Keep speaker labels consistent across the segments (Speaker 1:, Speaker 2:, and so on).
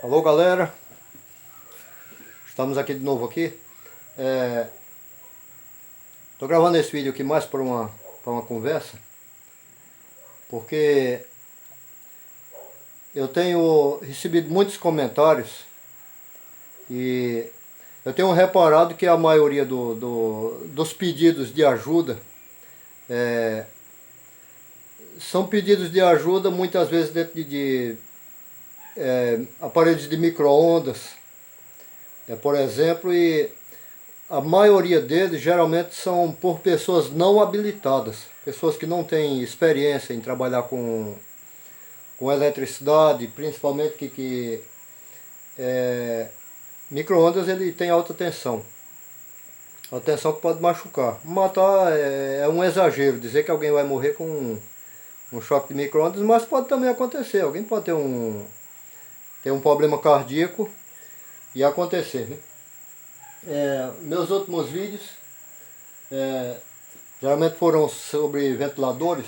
Speaker 1: Alô galera, estamos aqui de novo aqui. Tô gravando esse vídeo aqui mais para uma conversa, porque eu tenho recebido muitos comentários e eu tenho reparado que a maioria dos pedidos de ajuda são pedidos de ajuda muitas vezes dentro de aparelhos de micro-ondas, por exemplo, e a maioria deles geralmente são por pessoas não habilitadas, pessoas que não têm experiência em trabalhar com eletricidade, principalmente que micro-ondas ele tem alta tensão. A tensão que pode machucar. Matar é um exagero, dizer que alguém vai morrer com um choque de micro-ondas, mas pode também acontecer. Alguém pode ter um problema cardíaco e acontecer, né? Meus últimos vídeos geralmente foram sobre ventiladores.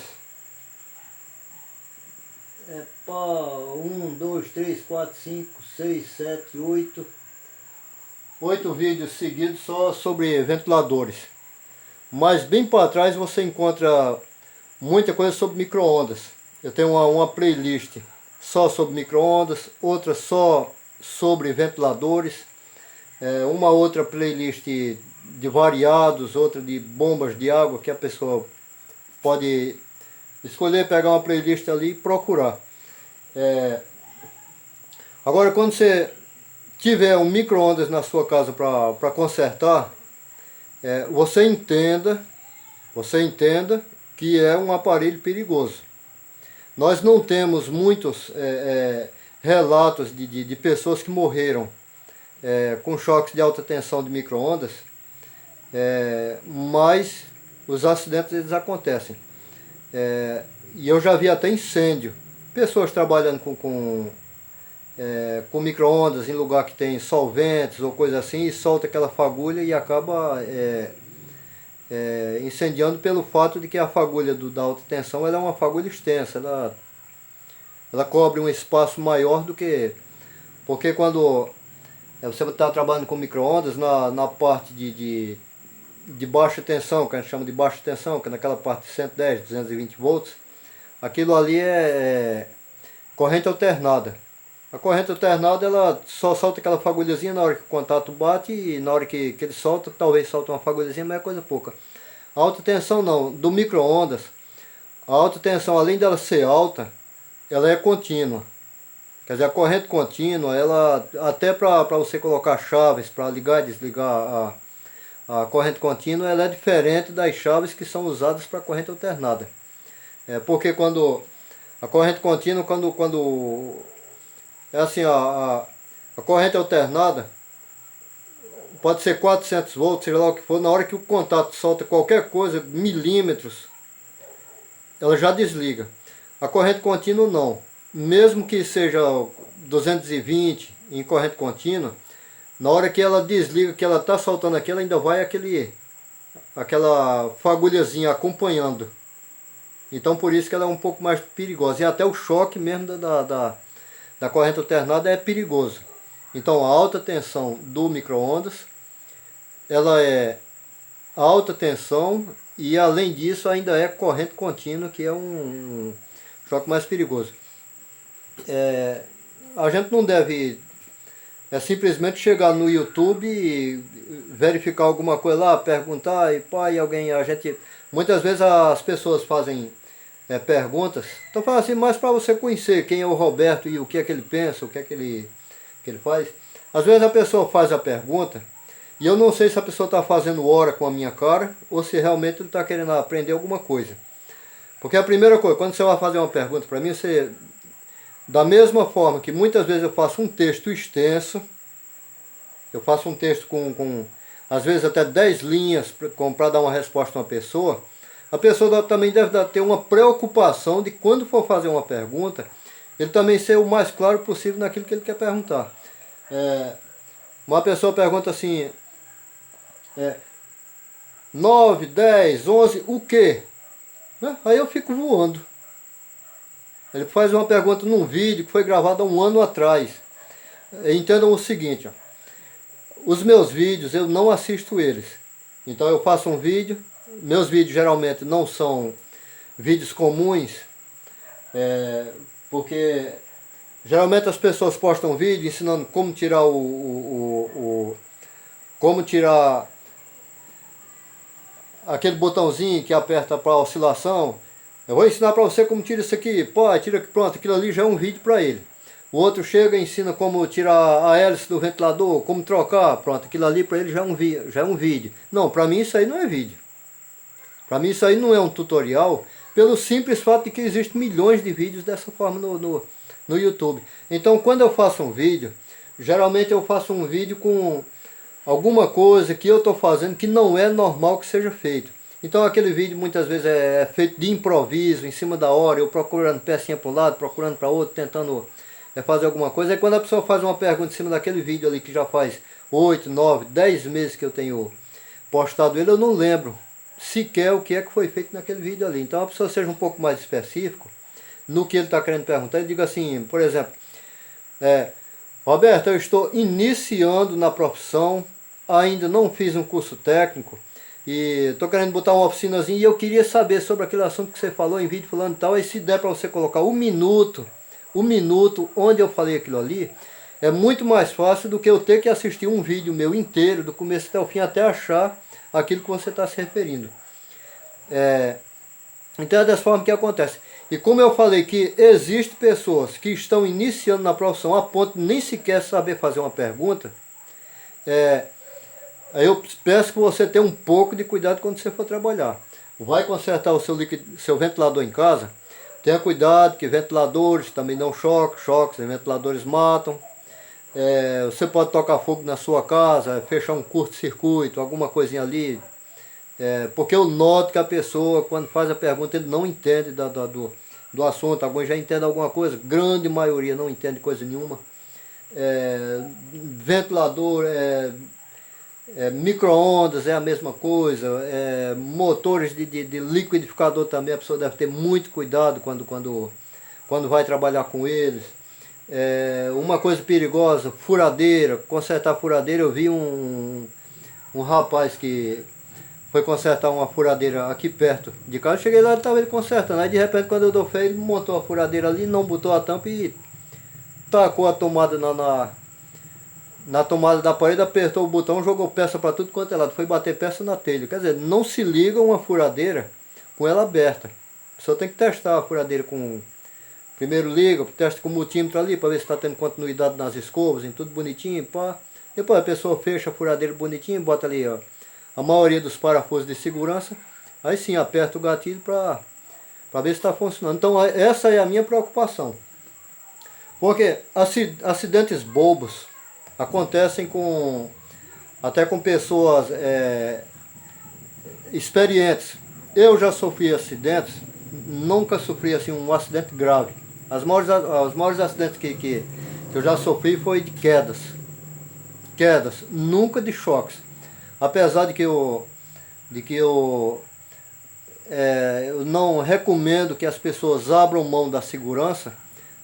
Speaker 1: 1, 2, 3, 4, 5, 6, 7, 8 vídeos seguidos só sobre ventiladores. Mas bem para trás você encontra muita coisa sobre micro-ondas. Eu tenho uma playlist só sobre micro-ondas, outra só sobre ventiladores, uma outra playlist de variados, outra de bombas de água, que a pessoa pode escolher, pegar uma playlist ali e procurar. Agora, quando você tiver um micro-ondas na sua casa para consertar, você entenda que é um aparelho perigoso. Nós não temos muitos relatos de pessoas que morreram com choques de alta tensão de micro-ondas, mas os acidentes eles acontecem. E eu já vi até incêndio. Pessoas trabalhando com micro-ondas em lugar que tem solventes ou coisa assim, e solta aquela fagulha e acaba incendiando pelo fato de que a fagulha da alta tensão ela é uma fagulha extensa, ela cobre um espaço maior do que... Porque quando você está trabalhando com micro-ondas na parte de baixa tensão, que a gente chama de baixa tensão, que é naquela parte de 110, 220 volts, aquilo ali é corrente alternada. A corrente alternada ela só solta aquela fagulhazinha na hora que o contato bate, e na hora que ele solta, talvez solta uma fagulhazinha, mas é coisa pouca. A alta tensão não, do micro-ondas, a alta tensão, além dela ser alta, ela é contínua. Quer dizer, a corrente contínua, ela até para você colocar chaves para ligar e desligar a corrente contínua, ela é diferente das chaves que são usadas para corrente alternada. Porque quando a corrente contínua, quando é assim, a corrente alternada pode ser 400 volts, seja lá o que for, na hora que o contato solta qualquer coisa, milímetros, ela já desliga. A corrente contínua não. Mesmo que seja 220 em corrente contínua, na hora que ela desliga, que ela está soltando aqui, ela ainda vai aquela fagulhazinha acompanhando. Então por isso que ela é um pouco mais perigosa. E até o choque mesmo da corrente alternada é perigoso. Então a alta tensão do micro-ondas, ela é alta tensão e além disso ainda é corrente contínua, que é um choque mais perigoso. A gente não deve simplesmente chegar no YouTube e verificar alguma coisa lá, perguntar e pá, e alguém, muitas vezes as pessoas fazem perguntas, estou falando assim mais para você conhecer quem é o Roberto e o que é que ele pensa, o que é que ele faz. Às vezes a pessoa faz a pergunta e eu não sei se a pessoa está fazendo hora com a minha cara ou se realmente ele está querendo aprender alguma coisa. Porque a primeira coisa, quando você vai fazer uma pergunta para mim, você, da mesma forma que muitas vezes eu faço um texto extenso, eu faço um texto com às vezes até 10 linhas para dar uma resposta a uma pessoa, a pessoa também deve ter uma preocupação de quando for fazer uma pergunta, ele também ser o mais claro possível naquilo que ele quer perguntar. Uma pessoa pergunta assim, 9, 10, 11, o quê? Aí eu fico voando. Ele faz uma pergunta num vídeo que foi gravado há um ano atrás. entendam o seguinte, ó, os meus vídeos eu não assisto eles. Então eu faço um vídeo, meus vídeos geralmente não são vídeos comuns, porque geralmente as pessoas postam vídeo ensinando como tirar como tirar aquele botãozinho que aperta para oscilação. Eu vou ensinar para você como tira isso aqui, pô, tira aqui, pronto, aquilo ali já é um vídeo para ele. O outro chega e ensina como tirar a hélice do ventilador, como trocar, pronto, aquilo ali para ele já é um vídeo. Não, para mim isso aí não é vídeo. Para mim isso aí não é um tutorial, pelo simples fato de que existem milhões de vídeos dessa forma no YouTube. Então quando eu faço um vídeo, geralmente eu faço um vídeo com alguma coisa que eu estou fazendo que não é normal que seja feito. Então aquele vídeo muitas vezes é feito de improviso, em cima da hora, eu procurando pecinha para um lado, procurando para outro, tentando fazer alguma coisa. Aí quando a pessoa faz uma pergunta em cima daquele vídeo ali que já faz 8, 9, 10 meses que eu tenho postado ele, eu não lembro sequer o que é que foi feito naquele vídeo ali. Então a pessoa seja um pouco mais específico no que ele está querendo perguntar. Ele diga assim, por exemplo, Roberto, eu estou iniciando na profissão, ainda não fiz um curso técnico e estou querendo botar uma oficinazinha e eu queria saber sobre aquele assunto que você falou em vídeo falando e tal. E se der para você colocar o minuto onde eu falei aquilo ali, é muito mais fácil do que eu ter que assistir um vídeo meu inteiro, do começo até o fim, até achar aquilo que você está se referindo. Então é dessa forma que acontece. E como eu falei que existem pessoas que estão iniciando na profissão a ponto de nem sequer saber fazer uma pergunta, eu peço que você tenha um pouco de cuidado quando você for trabalhar. Vai consertar o seu ventilador em casa, tenha cuidado que ventiladores também dão choques, ventiladores matam. Você pode tocar fogo na sua casa, fechar um curto-circuito, alguma coisinha ali. Porque eu noto que a pessoa, quando faz a pergunta, ele não entende do assunto. Alguns já entendem alguma coisa, grande maioria não entende coisa nenhuma. Ventilador, micro-ondas é a mesma coisa, motores de liquidificador também, a pessoa deve ter muito cuidado quando vai trabalhar com eles. Uma coisa perigosa, furadeira, consertar furadeira. Eu vi um rapaz que foi consertar uma furadeira aqui perto de casa. Eu cheguei lá e estava ele consertando. Aí de repente, quando eu dou fé, ele montou a furadeira ali, não botou a tampa e tacou a tomada na tomada da parede, apertou o botão, jogou peça para tudo quanto é lado. Foi bater peça na telha. Quer dizer, não se liga uma furadeira com ela aberta. Só tem que testar a furadeira com... Primeiro liga, testa com o multímetro ali para ver se está tendo continuidade nas escovas, em tudo bonitinho, pá. Depois a pessoa fecha a furadeira bonitinho, bota ali, ó, a maioria dos parafusos de segurança. Aí sim, aperta o gatilho para ver se está funcionando. Então essa é a minha preocupação. Porque acidentes bobos acontecem até com pessoas experientes. Eu já sofri acidentes, nunca sofri assim um acidente grave. Os maiores acidentes que eu já sofri foi de quedas, nunca de choques. Apesar de que eu não recomendo que as pessoas abram mão da segurança.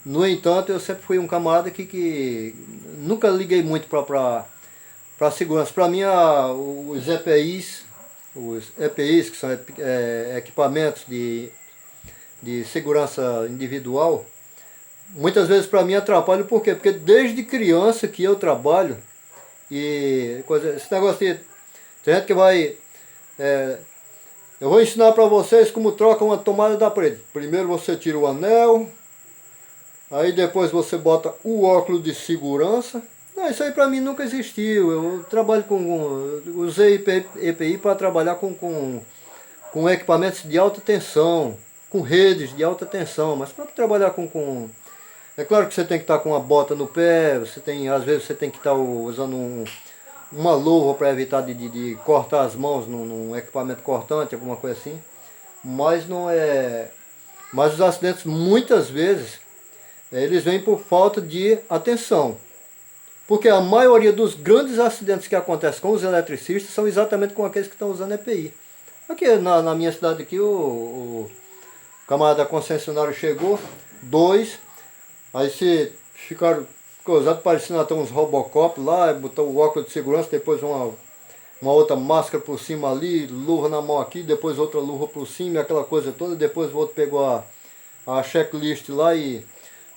Speaker 1: No entanto, eu sempre fui um camarada que nunca liguei muito para segurança. Para mim, os EPIs, que são equipamentos de segurança individual, muitas vezes para mim atrapalham. Por quê? Porque desde criança que eu trabalho, e esse negócio de tem gente que vai... eu vou ensinar para vocês como troca uma tomada da parede. Primeiro você tira o anel, aí depois você bota o óculos de segurança. Não, isso aí para mim nunca existiu. Eu trabalho usei EPI para trabalhar com equipamentos de alta tensão, com redes de alta tensão, mas para trabalhar é claro que você tem que estar com uma bota no pé, às vezes você tem que estar usando uma luva para evitar de cortar as mãos num equipamento cortante, alguma coisa assim. Mas não é. Mas os acidentes muitas vezes eles vêm por falta de atenção. Porque a maioria dos grandes acidentes que acontecem com os eletricistas são exatamente com aqueles que estão usando EPI. Aqui na minha cidade aqui, o camarada concessionário chegou, 2, aí se ficaram coisado parecendo até uns Robocop lá, botou o óculos de segurança, depois uma outra máscara por cima ali, luva na mão aqui, depois outra luva por cima, aquela coisa toda, depois o outro pegou a checklist lá e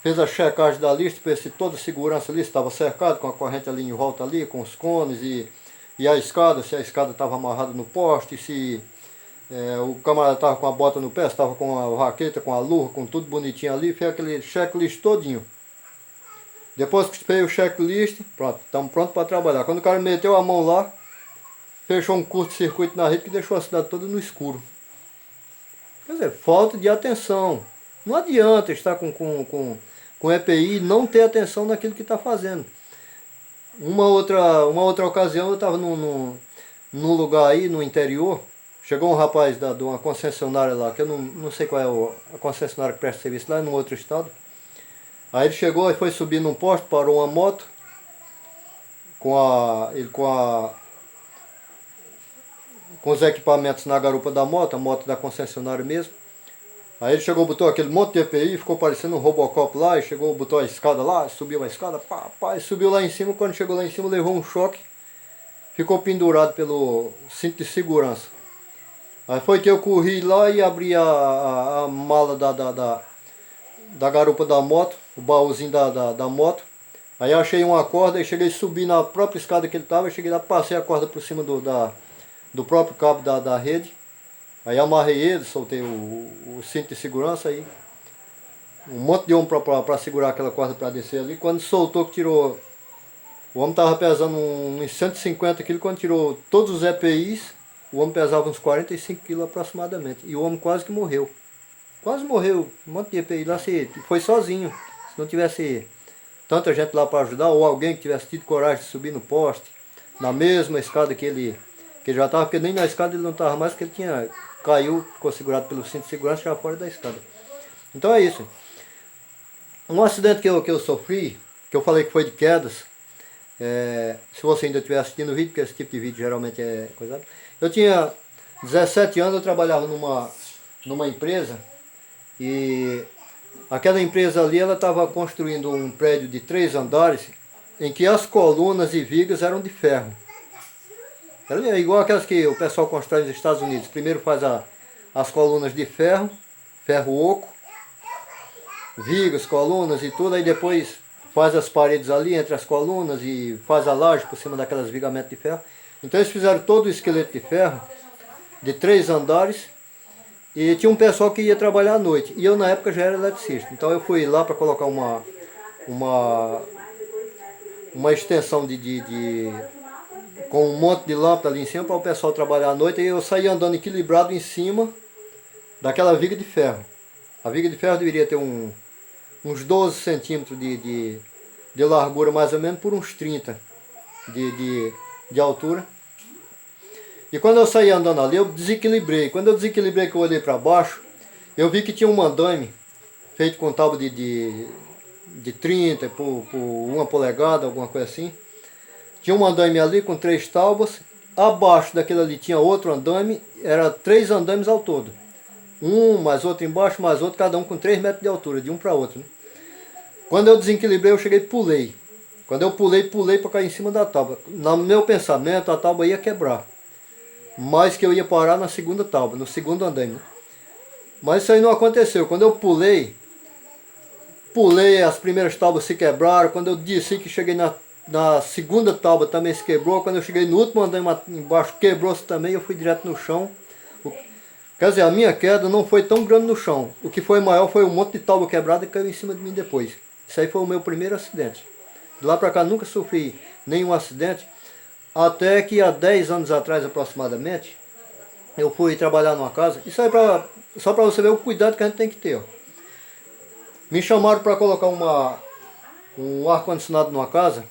Speaker 1: fez a checagem da lista para ver se toda a segurança ali estava cercada, com a corrente ali em volta ali, com os cones e a escada, se a escada estava amarrada no poste, se o camarada estava com a bota no pé, estava com a raqueta, com a luva, com tudo bonitinho ali, fez aquele checklist todinho. Depois que fez o checklist, pronto, estamos prontos para trabalhar. Quando o cara meteu a mão lá, fechou um curto-circuito na rede que deixou a cidade toda no escuro. Quer dizer, falta de atenção. Não adianta estar com EPI e não ter atenção naquilo que está fazendo. Uma outra ocasião eu estava num lugar aí no interior. Chegou um rapaz de uma concessionária lá, que eu não sei qual é a concessionária que presta serviço lá, é num outro estado. Aí ele chegou e foi subir num posto, parou uma moto, com os equipamentos na garupa da moto, a moto da concessionária mesmo. Aí ele chegou, botou aquele monte de EPI, ficou parecendo um Robocop lá, e chegou, botou a escada lá, subiu a escada, e subiu lá em cima. Quando chegou lá em cima, levou um choque, ficou pendurado pelo cinto de segurança. Aí foi que eu corri lá e abri a mala da garupa da moto, o baúzinho da moto. Aí eu achei uma corda e cheguei a subir na própria escada que ele estava. Cheguei lá, passei a corda por cima do próprio cabo da rede. Aí amarrei ele, soltei o cinto de segurança aí. Um monte de homem para segurar aquela corda para descer ali. Quando soltou, que tirou. O homem estava pesando uns 150 quilos. Quando tirou todos os EPIs, o homem pesava uns 45 quilos aproximadamente. E o homem quase que morreu. Quase morreu. Um monte de EPI lá, foi sozinho. Se não tivesse tanta gente lá para ajudar, ou alguém que tivesse tido coragem de subir no poste, na mesma escada que ele já estava, porque nem na escada ele não estava mais, porque ele caiu, ficou segurado pelo cinto de segurança já fora da escada. Então é isso. Um acidente que eu sofri, que eu falei que foi de quedas, se você ainda estiver assistindo o vídeo, porque esse tipo de vídeo geralmente é coisa. Eu tinha 17 anos, eu trabalhava numa empresa, e aquela empresa ali, ela estava construindo um prédio de 3 andares, em que as colunas e vigas eram de ferro. É igual aquelas que o pessoal constrói nos Estados Unidos. Primeiro faz as colunas de ferro oco, vigas, colunas e tudo, aí depois faz as paredes ali entre as colunas e faz a laje por cima daquelas vigamentos de ferro. Então eles fizeram todo o esqueleto de ferro, de 3 andares, e tinha um pessoal que ia trabalhar à noite. E eu na época já era eletricista. Então eu fui lá para colocar uma extensão com um monte de lâmpada ali em cima para o pessoal trabalhar à noite. E eu saí andando equilibrado em cima daquela viga de ferro. A viga de ferro deveria ter uns 12 centímetros de largura, mais ou menos, por uns 30 de altura. E quando eu saí andando ali, eu desequilibrei. Quando eu desequilibrei, que eu olhei para baixo, eu vi que tinha um andaime feito com tábua de 30 por 1 polegada, alguma coisa assim. Tinha um andaime ali com 3 tábuas. Abaixo daquele ali tinha outro andaime. Era 3 andaimes ao todo. Um, mais outro embaixo, mais outro, cada um com 3 metros de altura, de um para outro, né? Quando eu desequilibrei, eu cheguei e pulei. Quando eu pulei para cair em cima da tábua. No meu pensamento, a tábua ia quebrar. Mas que eu ia parar na segunda tábua, no segundo andaime. Mas isso aí não aconteceu. Quando eu pulei, as primeiras tábuas se quebraram. Quando eu desci que cheguei na segunda tábua também se quebrou. Quando eu cheguei no último andaime embaixo, quebrou-se também. Eu fui direto no chão. Quer dizer, a minha queda não foi tão grande no chão. O que foi maior foi um monte de tábua quebrada que caiu em cima de mim depois. Isso aí foi o meu primeiro acidente. De lá para cá nunca sofri nenhum acidente. Até que há 10 anos atrás aproximadamente, eu fui trabalhar numa casa. Isso aí só para você ver o cuidado que a gente tem que ter. Ó. Me chamaram para colocar um ar-condicionado numa casa.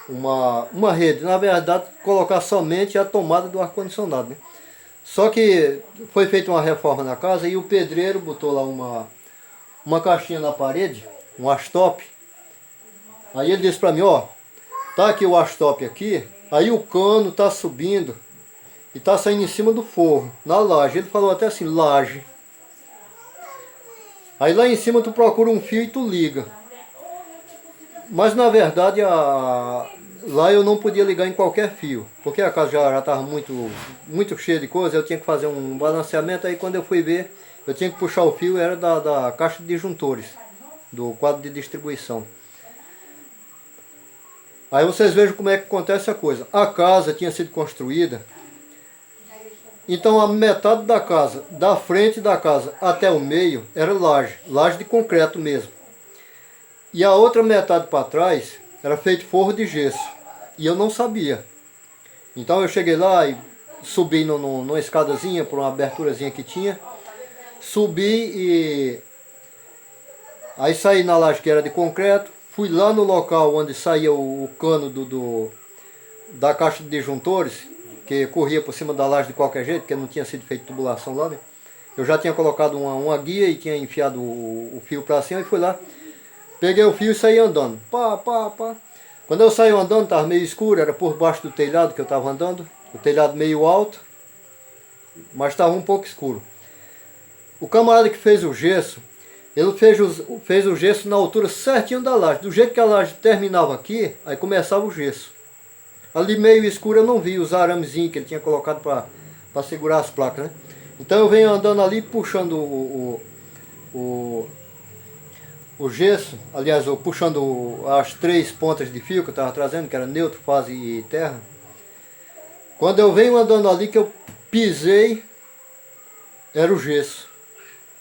Speaker 1: Uma rede. Na verdade, colocar somente a tomada do ar-condicionado, né? Só que foi feita uma reforma na casa e o pedreiro botou lá uma caixinha na parede, um astop. Aí ele disse para mim, ó, tá aqui o astop aqui, aí o cano tá subindo e tá saindo em cima do forro, na laje. Ele falou até assim, laje. Aí lá em cima tu procura um fio e tu liga. Mas na verdade lá eu não podia ligar em qualquer fio, porque a casa já estava muito cheia de coisa, eu tinha que fazer um balanceamento, aí quando eu fui ver, eu tinha que puxar o fio, era da caixa de disjuntores, do quadro de distribuição. Aí vocês vejam como é que acontece a coisa. A casa tinha sido construída, então a metade da casa, da frente da casa até o meio, era laje de concreto mesmo. E a outra metade para trás era feito forro de gesso. E eu não sabia. Então eu cheguei lá e subi numa escadazinha, por uma aberturazinha que tinha. Subi e aí saí na laje que era de concreto. Fui lá no local onde saía o cano da caixa de disjuntores, que corria por cima da laje de qualquer jeito, porque não tinha sido feita tubulação lá, né? Eu já tinha colocado uma guia e tinha enfiado o fio para cima e fui lá. Peguei o fio e saí andando. Pá, pá, pá. Quando eu saí andando, estava meio escuro, era por baixo do telhado que eu estava andando. O telhado meio alto, mas estava um pouco escuro. O camarada que fez o gesso, ele fez o gesso na altura certinho da laje. Do jeito que a laje terminava aqui, aí começava o gesso. Ali meio escuro eu não vi os aramezinhos que ele tinha colocado para segurar as placas, né? Então eu venho andando ali puxando o gesso, aliás, eu puxando as 3 pontas de fio que eu estava trazendo, que era neutro, fase e terra. Quando eu venho andando ali, que eu pisei, era o gesso.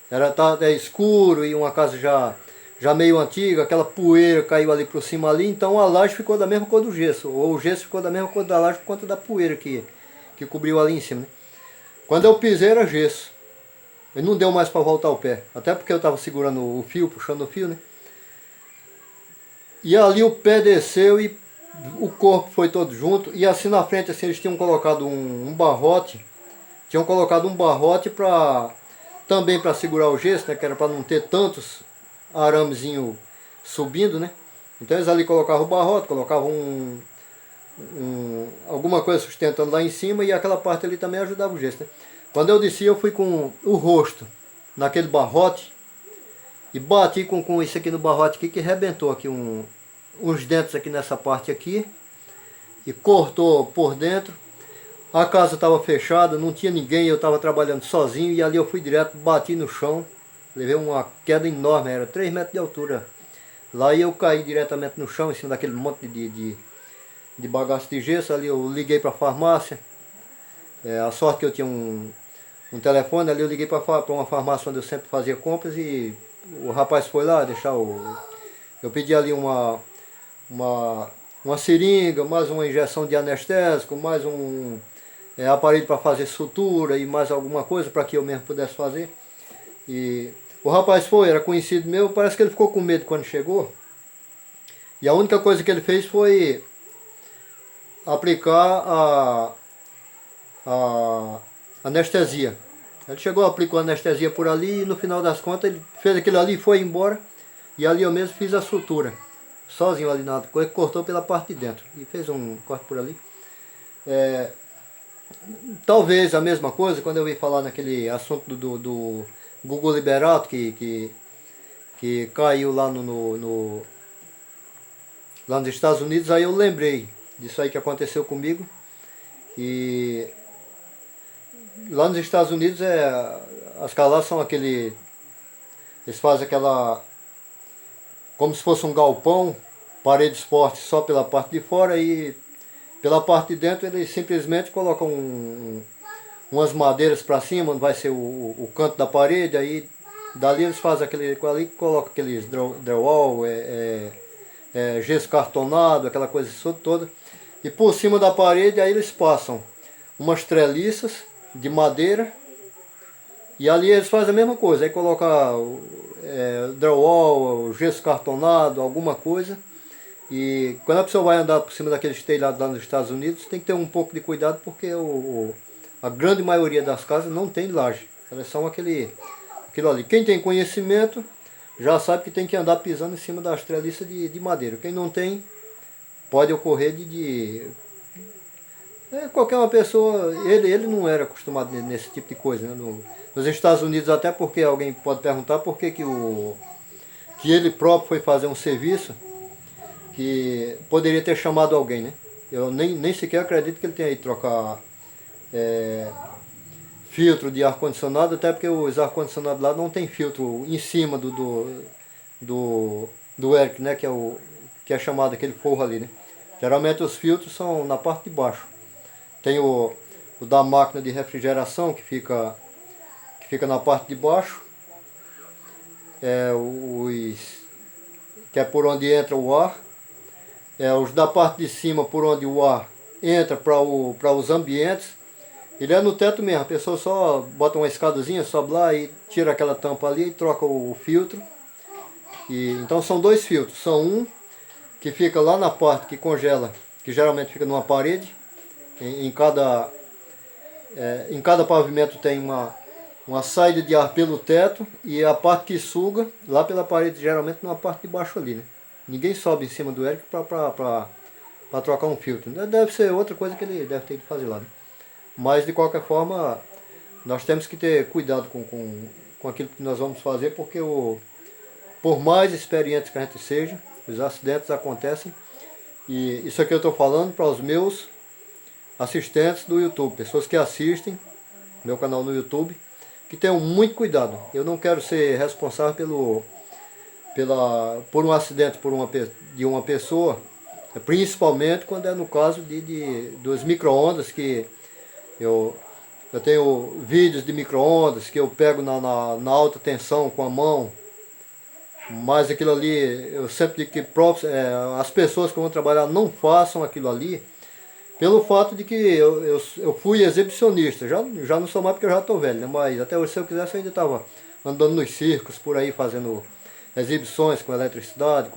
Speaker 1: Era escuro e uma casa já meio antiga, aquela poeira caiu ali por cima ali, então a laje ficou da mesma cor do gesso, ou o gesso ficou da mesma cor da laje por conta da poeira que cobriu ali em cima, né? Quando eu pisei era gesso. E não deu mais para voltar o pé. Até porque eu estava segurando o fio, puxando o fio, né? E ali o pé desceu e o corpo foi todo junto. E assim na frente, assim, eles tinham colocado um barrote. Tinham colocado um barrote também para segurar o gesso, né? Que era para não ter tantos aramezinhos subindo, né? Então eles ali colocavam o barrote, colocavam alguma coisa sustentando lá em cima. E aquela parte ali também ajudava o gesso, né? Quando eu desci, eu fui com o rosto naquele barrote e bati com isso aqui no barrote aqui, que arrebentou aqui uns dentes aqui nessa parte aqui e cortou por dentro. A casa estava fechada, não tinha ninguém, eu estava trabalhando sozinho e ali eu fui direto, bati no chão, levei uma queda enorme, era 3 metros de altura. Lá eu caí diretamente no chão, em cima daquele monte de bagaço de gesso. Ali eu liguei para a farmácia. A sorte que eu tinha um telefone, ali eu liguei para uma farmácia onde eu sempre fazia compras e o rapaz foi lá deixar eu pedi ali uma seringa, mais uma injeção de anestésico, mais um aparelho para fazer sutura e mais alguma coisa para que eu mesmo pudesse fazer. E o rapaz era conhecido meu, parece que ele ficou com medo quando chegou. E a única coisa que ele fez foi aplicar a anestesia. Ele chegou, aplicou a anestesia por ali e no final das contas ele fez aquilo ali e foi embora. E ali eu mesmo fiz a sutura, sozinho ali na coisa, cortou pela parte de dentro e fez um corte por ali. Talvez a mesma coisa quando eu vi falar naquele assunto do Gugu Liberato que caiu lá lá nos Estados Unidos, aí eu lembrei disso aí que aconteceu comigo. E lá nos Estados Unidos as casas são eles fazem aquela, como se fosse um galpão, paredes fortes só pela parte de fora e pela parte de dentro eles simplesmente colocam umas madeiras para cima, onde vai ser o canto da parede, aí dali eles fazem aquele ali, colocam aqueles drywall, gesso cartonado, aquela coisa toda, e por cima da parede aí eles passam umas treliças de madeira e ali eles fazem a mesma coisa, aí coloca drywall, gesso cartonado, alguma coisa. E quando a pessoa vai andar por cima daqueles telhados lá nos Estados Unidos, tem que ter um pouco de cuidado porque a grande maioria das casas não tem laje, elas são aquilo ali. Quem tem conhecimento já sabe que tem que andar pisando em cima das treliças de madeira. Quem não tem, pode ocorrer qualquer uma pessoa, ele não era acostumado nesse tipo de coisa, né? Nos Estados Unidos, até porque alguém pode perguntar por que ele próprio foi fazer um serviço que poderia ter chamado alguém, né? Eu nem sequer acredito que ele tenha ido trocar filtro de ar-condicionado, até porque os ar-condicionados lá não tem filtro em cima do Eric, né? Que é chamado aquele forro ali, né? Geralmente os filtros são na parte de baixo. Tem o da máquina de refrigeração que fica na parte de baixo. Que é por onde entra o ar. Os da parte de cima por onde o ar entra para os ambientes. Ele é no teto mesmo, a pessoa só bota uma escadazinha, sobe lá e tira aquela tampa ali e troca o filtro. Então são dois filtros, são um que fica lá na parte que congela, que geralmente fica numa parede. Em cada pavimento tem uma saída de ar pelo teto e a parte que suga lá pela parede, geralmente numa parte de baixo ali, né? Ninguém sobe em cima do Eric para trocar um filtro. Deve ser outra coisa que ele deve ter que fazer lá, né? Mas de qualquer forma, nós temos que ter cuidado com aquilo que nós vamos fazer, porque por mais experientes que a gente seja, os acidentes acontecem. E isso aqui eu estou falando para os meus assistentes do YouTube, pessoas que assistem meu canal no YouTube, que tenham muito cuidado. Eu não quero ser responsável por um acidente de uma pessoa, principalmente quando é no caso dos micro-ondas, que eu tenho vídeos de micro-ondas que eu pego na alta tensão com a mão, mas aquilo ali, eu sempre digo que as pessoas que vão trabalhar não façam aquilo ali, pelo fato de que eu fui exibicionista. Já não sou mais porque eu já estou velho, né? Mas até hoje, se eu quisesse, eu ainda estava andando nos circos por aí, fazendo exibições com eletricidade,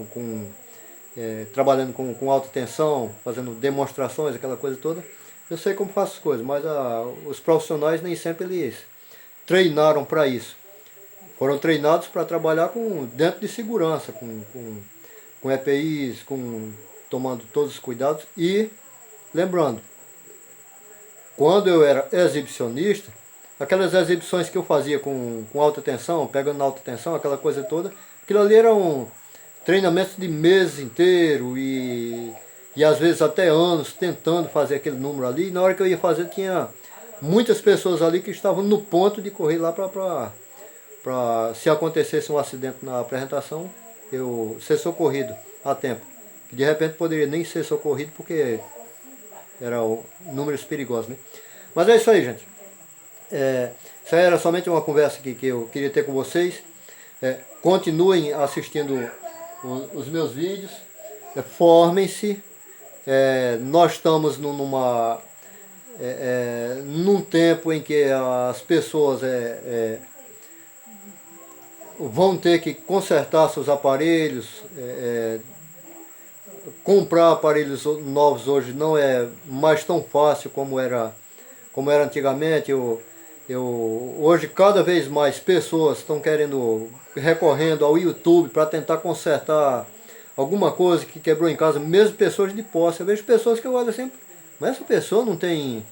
Speaker 1: trabalhando com alta tensão, fazendo demonstrações, aquela coisa toda. Eu sei como faço as coisas, mas os profissionais nem sempre eles treinaram para isso. Foram treinados para trabalhar dentro de segurança, com EPIs, tomando todos os cuidados. E lembrando, quando eu era exibicionista, aquelas exibições que eu fazia com alta tensão, pegando na alta tensão, aquela coisa toda, aquilo ali eram treinamentos de meses inteiro e às vezes até anos tentando fazer aquele número ali. E na hora que eu ia fazer, tinha muitas pessoas ali que estavam no ponto de correr lá para se acontecesse um acidente na apresentação, eu ser socorrido a tempo. De repente poderia nem ser socorrido porque eram números perigosos, né? Mas é isso aí, gente. Isso aí era somente uma conversa que eu queria ter com vocês. Continuem assistindo os meus vídeos. Formem-se. Nós estamos num tempo em que as pessoas vão ter que consertar seus aparelhos. Comprar aparelhos novos hoje não é mais tão fácil como era antigamente. Hoje cada vez mais pessoas estão recorrendo ao YouTube para tentar consertar alguma coisa que quebrou em casa, mesmo pessoas de posse. Eu vejo pessoas que eu olho assim, mas essa pessoa não tem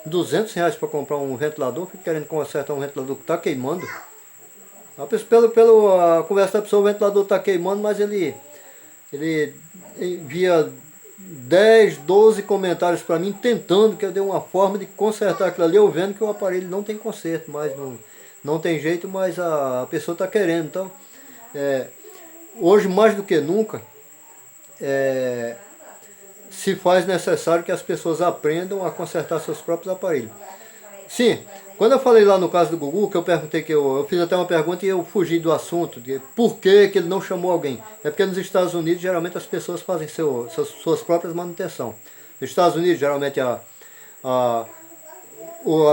Speaker 1: R$ 200 para comprar um ventilador, fica querendo consertar um ventilador que está queimando. Pela conversa da pessoa, o ventilador está queimando, mas ele envia 10, 12 comentários para mim, tentando que eu dê uma forma de consertar aquilo ali, eu vendo que o aparelho não tem conserto, mas não tem jeito, mas a pessoa está querendo. Então, hoje mais do que nunca, se faz necessário que as pessoas aprendam a consertar seus próprios aparelhos. Sim, quando eu falei lá no caso do Gugu, que eu perguntei, que eu fiz até uma pergunta e eu fugi do assunto, de por que ele não chamou alguém. É porque nos Estados Unidos, geralmente as pessoas fazem suas próprias manutenção. Nos Estados Unidos, geralmente a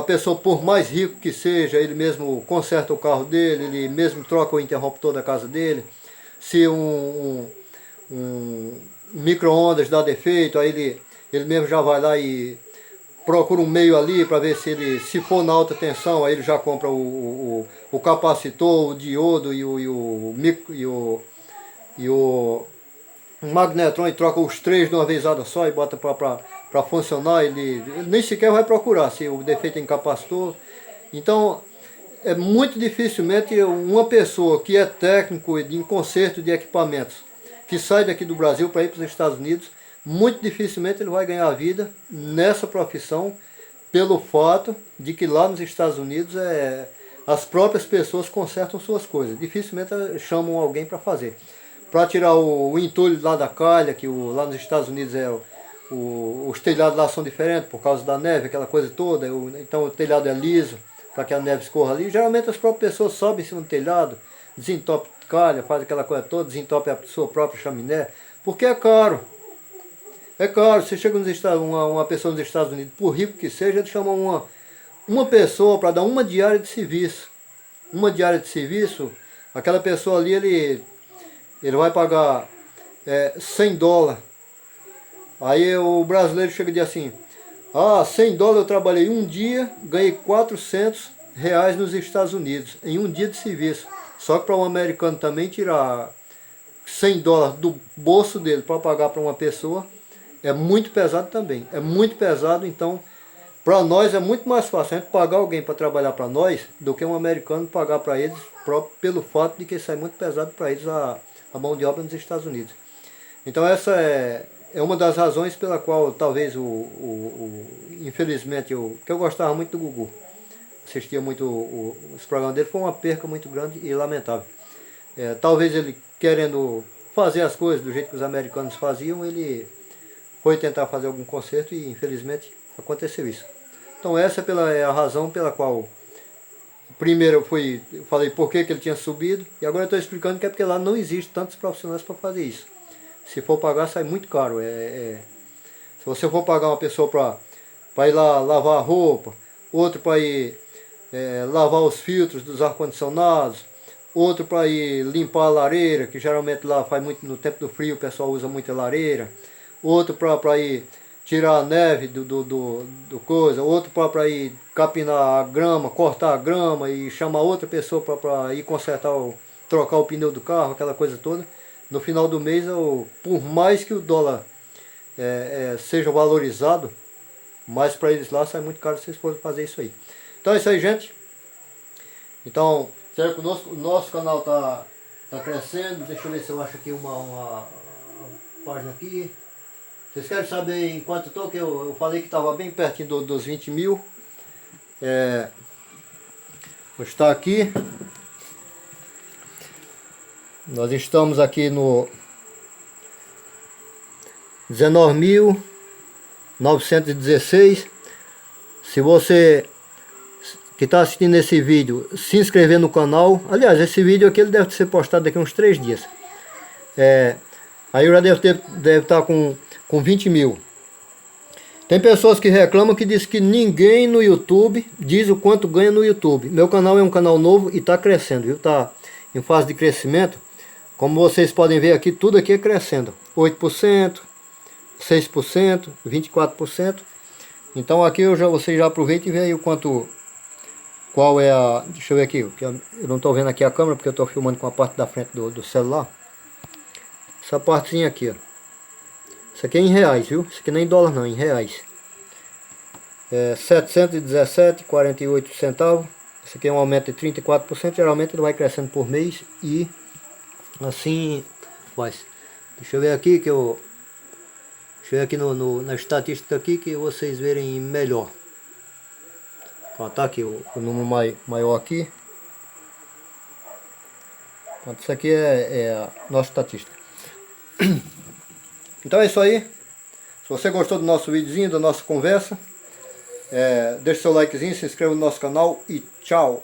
Speaker 1: pessoa, por mais rico que seja, ele mesmo conserta o carro dele, ele mesmo troca o interruptor da casa dele. Se um micro-ondas dá defeito, aí ele mesmo já vai lá e procura um meio ali para ver se for na alta tensão, aí ele já compra o capacitor, o diodo e o magnetron e troca os três de uma vezada só e bota para funcionar. Ele nem sequer vai procurar se o defeito é em capacitor. Então, muito dificilmente uma pessoa que é técnico em conserto de equipamentos, que sai daqui do Brasil para ir para os Estados Unidos, muito dificilmente ele vai ganhar a vida nessa profissão, pelo fato de que lá nos Estados Unidos as próprias pessoas consertam suas coisas. Dificilmente chamam alguém para fazer. Para tirar o entulho lá da calha, que lá nos Estados Unidos os telhados lá são diferentes por causa da neve, aquela coisa toda. Então o telhado é liso, para que a neve escorra ali. Geralmente as próprias pessoas sobem em cima do telhado, desentope calha, faz aquela coisa toda, desentope a sua própria chaminé, porque é caro. É caro. Você chega nos Estados, uma pessoa nos Estados Unidos, por rico que seja, ele chama uma pessoa para dar uma diária de serviço. Uma diária de serviço, aquela pessoa ali, ele vai pagar $100. Aí o brasileiro chega e diz assim, $100 eu trabalhei um dia, ganhei R$ 400 nos Estados Unidos, em um dia de serviço. Só que para um americano também tirar $100 do bolso dele para pagar para uma pessoa, é muito pesado também. É muito pesado, então, para nós é muito mais fácil a gente pagar alguém para trabalhar para nós do que um americano pagar para eles, pelo fato de que isso é muito pesado para eles a mão de obra nos Estados Unidos. Então essa é uma das razões pela qual talvez infelizmente, que eu gostava muito do Gugu, assistia muito os programas dele, foi uma perca muito grande e lamentável. Talvez ele querendo fazer as coisas do jeito que os americanos faziam, ele foi tentar fazer algum conserto e infelizmente aconteceu isso. Então essa é a razão pela qual primeiro eu falei por que ele tinha subido, e agora eu estou explicando que é porque lá não existe tantos profissionais para fazer isso. Se for pagar, sai muito caro. Se você for pagar uma pessoa para ir lá lavar a roupa, outro para ir lavar os filtros dos ar-condicionados, outro para ir limpar a lareira, que geralmente lá faz muito no tempo do frio, o pessoal usa muita lareira, outro para ir tirar a neve do coisa, outro para ir capinar a grama, cortar a grama e chamar outra pessoa para ir consertar, trocar o pneu do carro, aquela coisa toda. No final do mês, por mais que o dólar seja valorizado, mas para eles lá sai muito caro se vocês forem fazer isso aí. Então é isso aí, gente. Então, será que o nosso canal tá crescendo? Deixa eu ver se eu acho aqui uma página aqui. Vocês querem saber em quanto estou? Que eu falei que estava bem pertinho dos 20 mil. Vou estar aqui. Nós estamos aqui no 19.916. Se você que está assistindo esse vídeo se inscrever no canal, aliás, esse vídeo aqui ele deve ser postado daqui a uns 3 dias. Aí eu já deve estar com 20 mil. Tem pessoas que reclamam que diz que ninguém no YouTube diz o quanto ganha no YouTube. Meu canal é um canal novo e está crescendo, viu? Está em fase de crescimento. Como vocês podem ver aqui, tudo aqui é crescendo. 8%, 6%, 24%. Então aqui você já aproveita e vê aí o quanto, qual é a... Deixa eu ver aqui, eu não estou vendo aqui a câmera porque eu estou filmando com a parte da frente do celular. Essa partezinha aqui, ó. Isso aqui é em reais, viu? Isso aqui não é em dólar não, é em reais. 717,48 centavos. Isso aqui é um aumento de 34%. Geralmente ele vai crescendo por mês e assim faz. Deixa eu ver aqui que eu... Deixa eu ver aqui na estatística aqui que vocês verem melhor. Ó, tá aqui o número maior aqui. Isso aqui é a nossa estatística. Então é isso aí. Se você gostou do nosso videozinho, da nossa conversa, deixe seu likezinho, se inscreva no nosso canal e tchau!